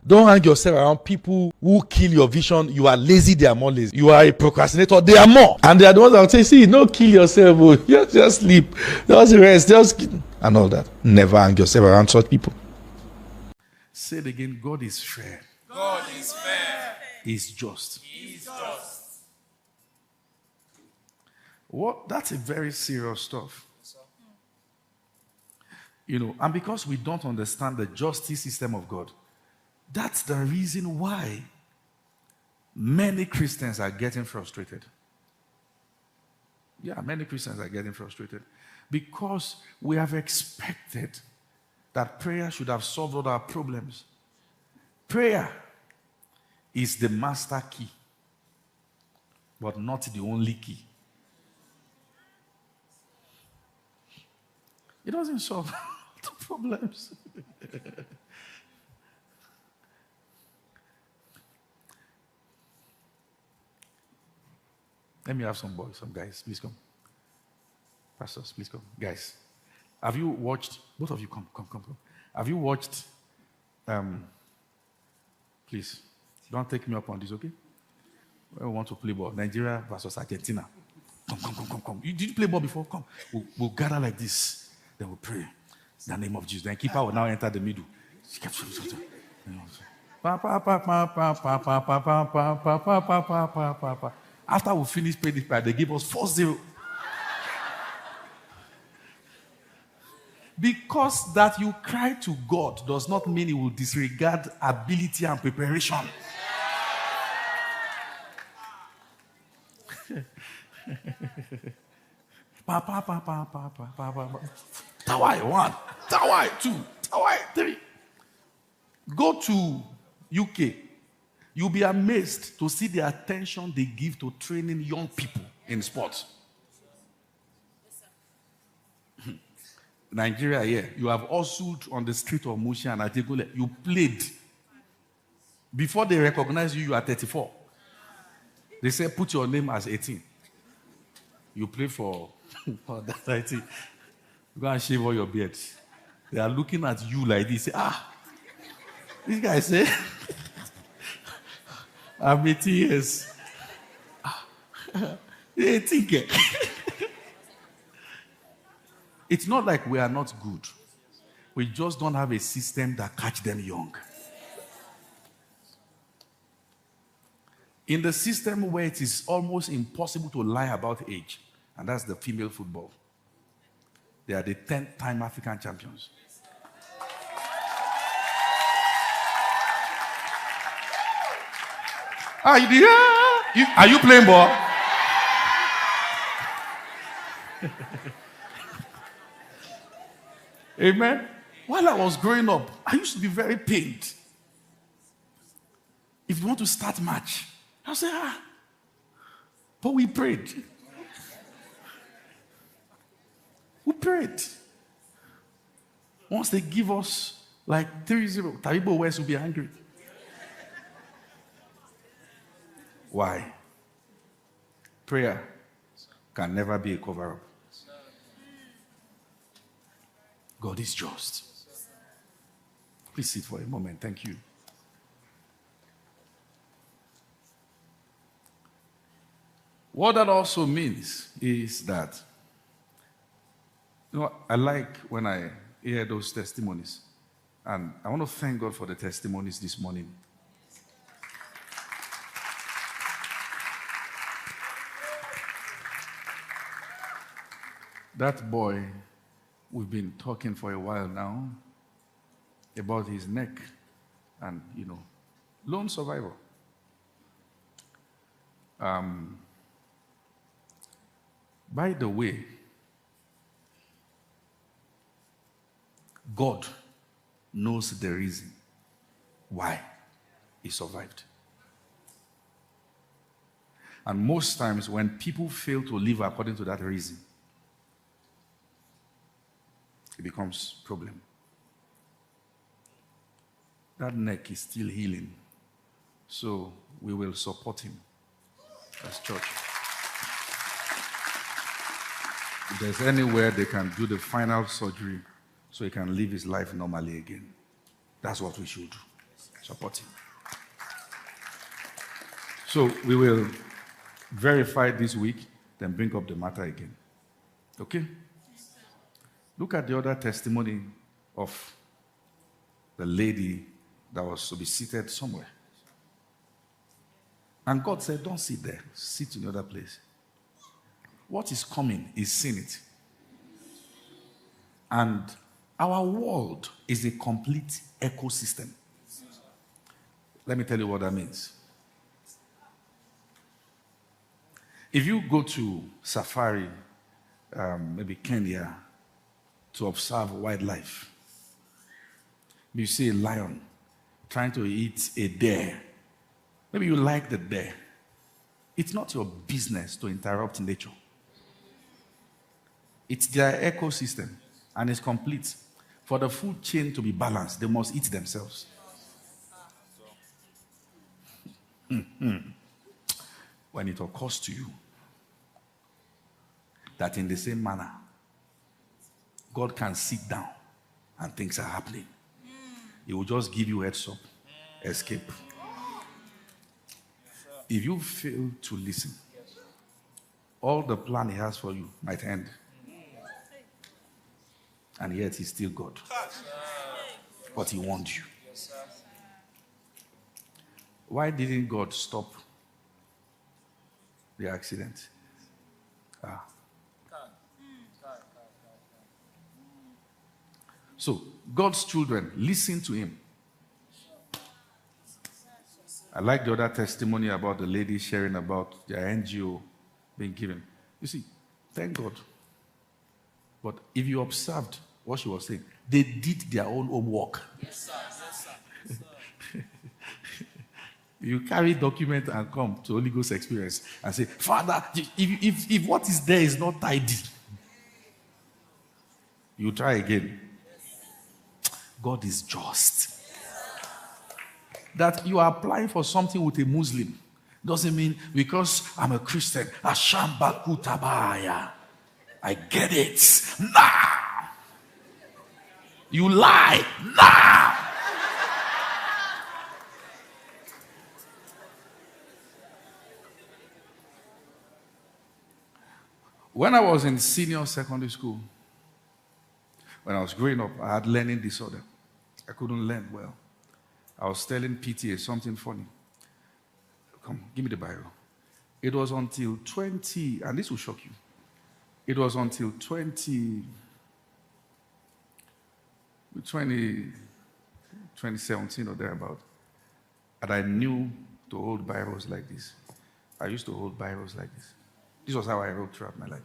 Don't hang yourself around people who kill your vision. You are lazy, they are more lazy. You are a procrastinator, they are more. And they are the ones that will say, see, don't kill yourself. Oh. Just sleep. Just rest. And all that. Never hang yourself around such people. Say it again. God is fair. God is fair. He's just. He's just. What? That's a very serious stuff. And because we don't understand the justice system of God, that's the reason why many Christians are getting frustrated. Yeah, many Christians are getting frustrated because we have expected that prayer should have solved all our problems. Prayer is the master key, but not the only key. It doesn't solve the problems. Let me have some boys, some guys. Please come. Pastors, please come. Guys, have you watched, both of you come. Have you watched, please, don't take me up on this, okay? We want to play ball. Nigeria versus Argentina. Come. Did you play ball before? Come. We'll gather like this. Then we'll pray. In the name of Jesus. Then keeper will now enter the middle. After we finish praying this prayer, they give us 4-0. Because that you cry to God does not mean He will disregard ability and preparation. Tawai 1, Tawai 2, Tawai 3. Go to UK. You'll be amazed to see the attention they give to training young people in sports. Nigeria, you have hustled on the street of Mushi and Ategule. You played. Before they recognize you, you are 34. They say, put your name as 18. You play for that 18. Go and shave all your beards. They are looking at you like this. Say, this guy say, I'm 18 years. 18. It's not like we are not good. We just don't have a system that catch them young. In the system where it is almost impossible to lie about age, and that's the female football. They are the 10th-time African champions. Are you playing ball? Amen. While I was growing up, I used to be very pained. If you want to start match, I'll say, but we prayed. We prayed. Once they give us like 3-0, Taribo West will be angry. Why? Prayer can never be a cover-up. God is just. Please sit for a moment. Thank you. What that also means is that, I like when I hear those testimonies. And I want to thank God for the testimonies this morning. That boy, we've been talking for a while now about his neck and, lone survivor. By the way, God knows the reason why he survived. And most times when people fail to live according to that reason, it becomes a problem. That neck is still healing. So we will support him as church. If there's anywhere they can do the final surgery so he can live his life normally again, that's what we should do. Support him. So we will verify this week, then bring up the matter again. Okay? Look at the other testimony of the lady that was to be seated somewhere. And God said, don't sit there. Sit in the other place. What is coming is seen it. And our world is a complete ecosystem. Let me tell you what that means. If you go to safari, maybe Kenya, to observe wildlife, you see a lion trying to eat a deer. Maybe you like the deer. It's not your business to interrupt nature. It's their ecosystem, and it's complete. For the food chain to be balanced, they must eat themselves. When it occurs to you that in the same manner, God can sit down and things are happening, He will just give you heads up, escape. If you fail to listen, all the plan He has for you might end. And yet He's still God. But He warned you. Why didn't God stop the accident? So, God's children, listen to Him. I like the other testimony about the lady sharing about their NGO being given. You see, thank God. But if you observed what she was saying, they did their own homework. Yes, sir. Yes, sir. Yes, sir. You carry document and come to Holy Ghost experience and say, Father, if what is there is not tidy, you try again. God is just. That you are applying for something with a Muslim doesn't mean because I'm a Christian, Ashamba Kutabaya, I get it. Nah! You lie. Nah! When I was in senior secondary school, when I was growing up, I had learning disorder. I couldn't learn well. I was telling PTA something funny. Come, give me the Bible. It was until 20, and this will shock you. It was until 2017 or thereabout, that I knew to hold Bibles like this. I used to hold Bibles like this. This was how I wrote throughout my life.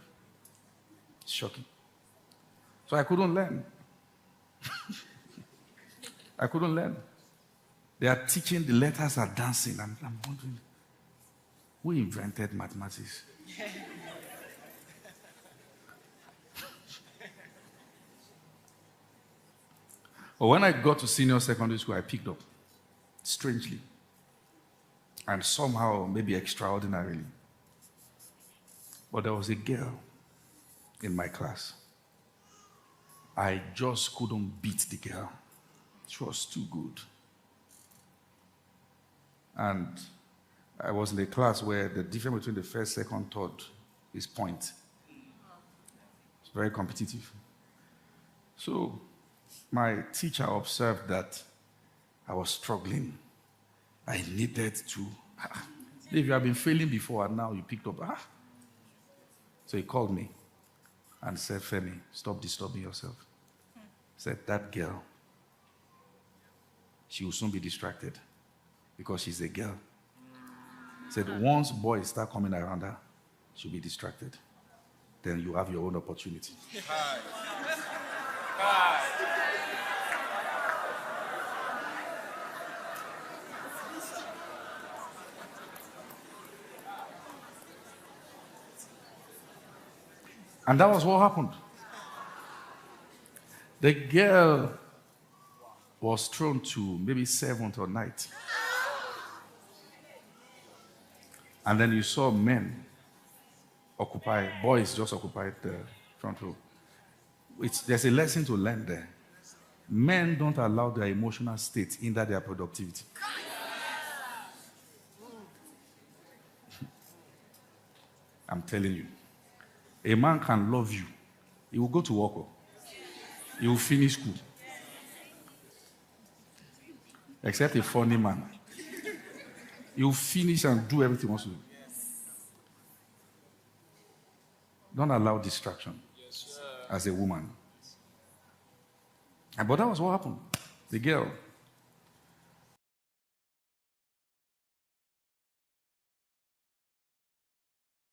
It's shocking. So I couldn't learn. I couldn't learn. They are teaching, the letters are dancing. I'm wondering, who invented mathematics? But when I got to senior secondary school, I picked up, strangely, and somehow, maybe extraordinarily. But there was a girl in my class. I just couldn't beat the girl. She was too good. And I was in a class where the difference between the first, second, third is point. It's very competitive. So my teacher observed that I was struggling. I needed to. If you have been failing before and now you picked up. So he called me and said, Femi, stop disturbing yourself. Said, that girl, she will soon be distracted because she's a girl. Said, once boys start coming around her, she'll be distracted. Then you have your own opportunity. Hi. And that was what happened. The girl was thrown to maybe 7th or 9th. And then you saw men occupy, boys just occupied the front row. There's a lesson to learn there. Men don't allow their emotional state hinder their productivity. I'm telling you. A man can love you. He will go to work. He will finish school. Except a funny man. He will finish and do everything he wants to do. Don't allow distraction as a woman. But that was what happened. The girl